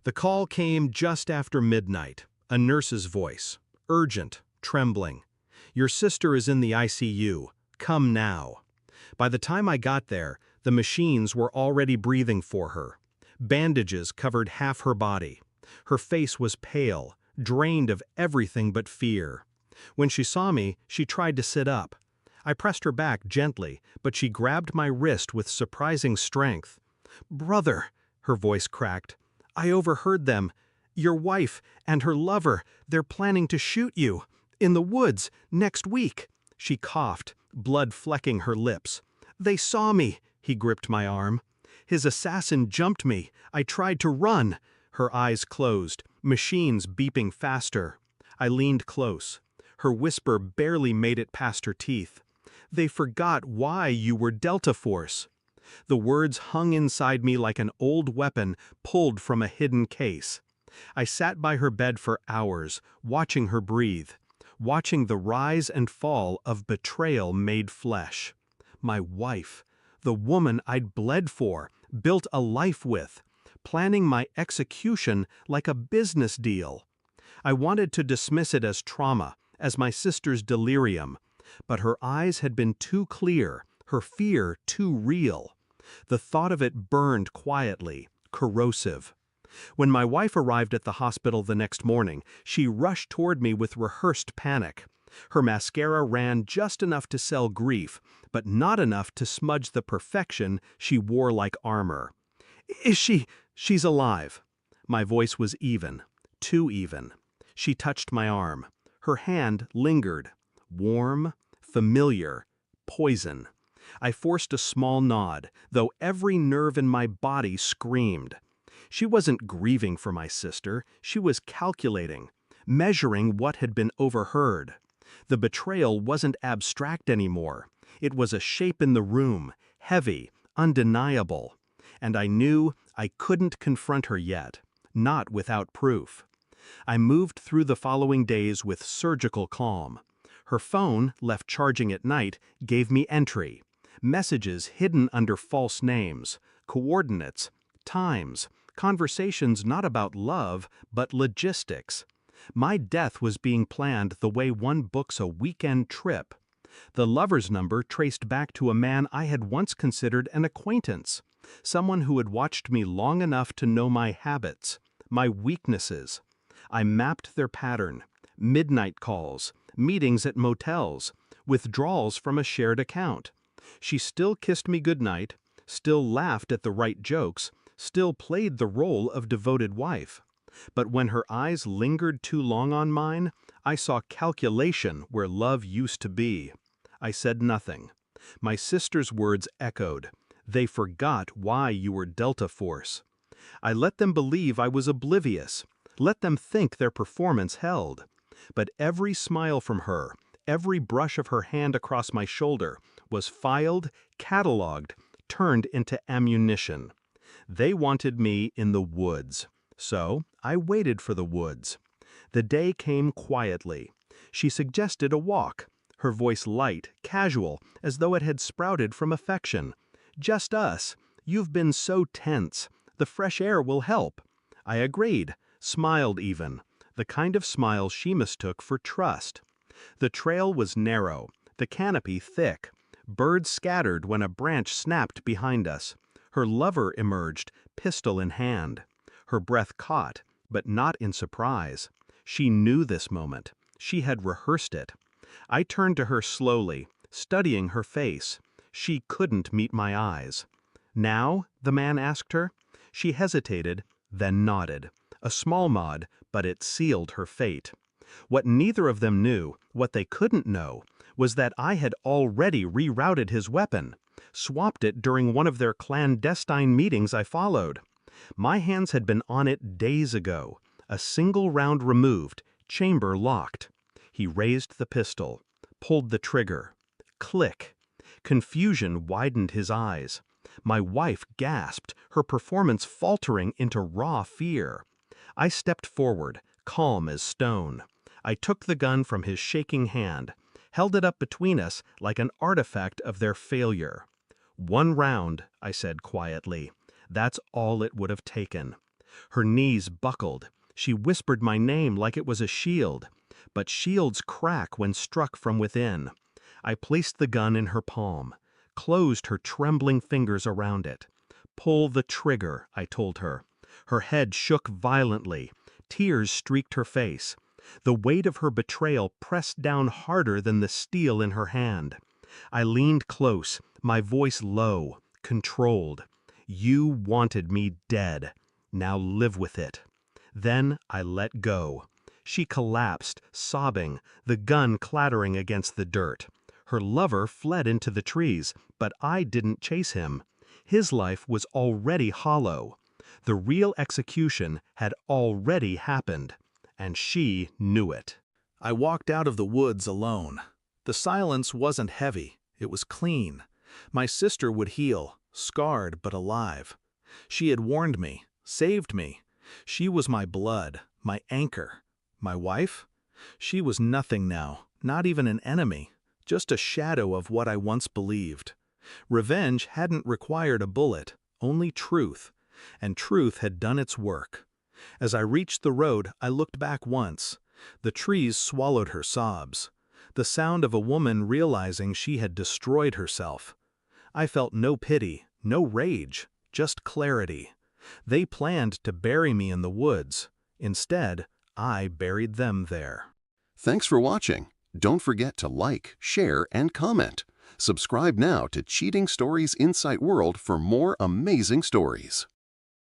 The call came just after midnight, a nurse's voice, urgent, trembling. "Your sister is in the ICU. Come now." By the time I got there, the machines were already breathing for her. Bandages covered half her body. Her face was pale, drained of everything but fear. When she saw me, she tried to sit up. I pressed her back gently, but she grabbed my wrist with surprising strength. "Brother," her voice cracked, "I overheard them. Your wife and her lover, they're planning to shoot you. In the woods, next week." She coughed, blood flecking her lips. "They saw me." He gripped my arm. "His assassin jumped me. I tried to run." Her eyes closed, machines beeping faster. I leaned close. Her whisper barely made it past her teeth. "They forgot why you were Delta Force." The words hung inside me like an old weapon pulled from a hidden case. I sat by her bed for hours, watching her breathe, watching the rise and fall of betrayal made flesh. My wife, the woman I'd bled for, built a life with, planning my execution like a business deal. I wanted to dismiss it as trauma, as my sister's delirium, but her eyes had been too clear, her fear too real. The thought of it burned quietly, corrosive. When my wife arrived at the hospital the next morning, she rushed toward me with rehearsed panic. Her mascara ran just enough to sell grief, but not enough to smudge the perfection she wore like armor. "She's alive." My voice was even, too even. She touched my arm. Her hand lingered. Warm, familiar, poison. I forced a small nod, though every nerve in my body screamed. She wasn't grieving for my sister, she was calculating, measuring what had been overheard. The betrayal wasn't abstract anymore. It was a shape in the room, heavy, undeniable. And I knew I couldn't confront her yet, not without proof. I moved through the following days with surgical calm. Her phone, left charging at night, gave me entry. Messages hidden under false names, coordinates, times, conversations not about love, but logistics. My death was being planned the way one books a weekend trip. The lover's number traced back to a man I had once considered an acquaintance, someone who had watched me long enough to know my habits, my weaknesses. I mapped their pattern: midnight calls, meetings at motels, withdrawals from a shared account. She still kissed me goodnight, still laughed at the right jokes, still played the role of devoted wife. But when her eyes lingered too long on mine, I saw calculation where love used to be. I said nothing. My sister's words echoed. "They forgot why you were Delta Force." I let them believe I was oblivious, let them think their performance held. But every smile from her, every brush of her hand across my shoulder, was filed, cataloged, turned into ammunition. They wanted me in the woods. So I waited for the woods. The day came quietly. She suggested a walk, her voice light, casual, as though it had sprouted from affection. "Just us. You've been so tense. The fresh air will help." I agreed, smiled even, the kind of smile she mistook for trust. The trail was narrow, the canopy thick. Birds scattered when a branch snapped behind us. Her lover emerged, pistol in hand. Her breath caught, but not in surprise. She knew this moment. She had rehearsed it. I turned to her slowly, studying her face. She couldn't meet my eyes. "Now?" the man asked her. She hesitated, then nodded. A small nod, but it sealed her fate. What neither of them knew, what they couldn't know, was that I had already rerouted his weapon, swapped it during one of their clandestine meetings I followed. My hands had been on it days ago, a single round removed, chamber locked. He raised the pistol, pulled the trigger. Click. Confusion widened his eyes. My wife gasped, her performance faltering into raw fear. I stepped forward, calm as stone. I took the gun from his shaking hand, held it up between us like an artifact of their failure. "One round," I said quietly. "That's all it would have taken. Her knees buckled. She whispered my name like it was a shield. But shields crack when struck from within. I placed the gun in her palm, closed her trembling fingers around it. "Pull the trigger," I told her. Her head shook violently. Tears streaked her face. The weight of her betrayal pressed down harder than the steel in her hand. I leaned close, my voice low, controlled. "You wanted me dead. Now live with it." Then I let go. She collapsed, sobbing, the gun clattering against the dirt. Her lover fled into the trees, but I didn't chase him. His life was already hollow. The real execution had already happened, and she knew it. I walked out of the woods alone. The silence wasn't heavy, it was clean. My sister would heal, scarred but alive. She had warned me, saved me. She was my blood, my anchor. My wife? She was nothing now, not even an enemy, just a shadow of what I once believed. Revenge hadn't required a bullet, only truth, and truth had done its work. As I reached the road, I looked back once. The trees swallowed her sobs, the sound of a woman realizing she had destroyed herself. I felt no pity, no rage, just clarity. They planned to bury me in the woods. Instead, I buried them there. Thanks for watching. Don't forget to like, share, and comment. Subscribe now to Cheating Stories Insight World for more amazing stories.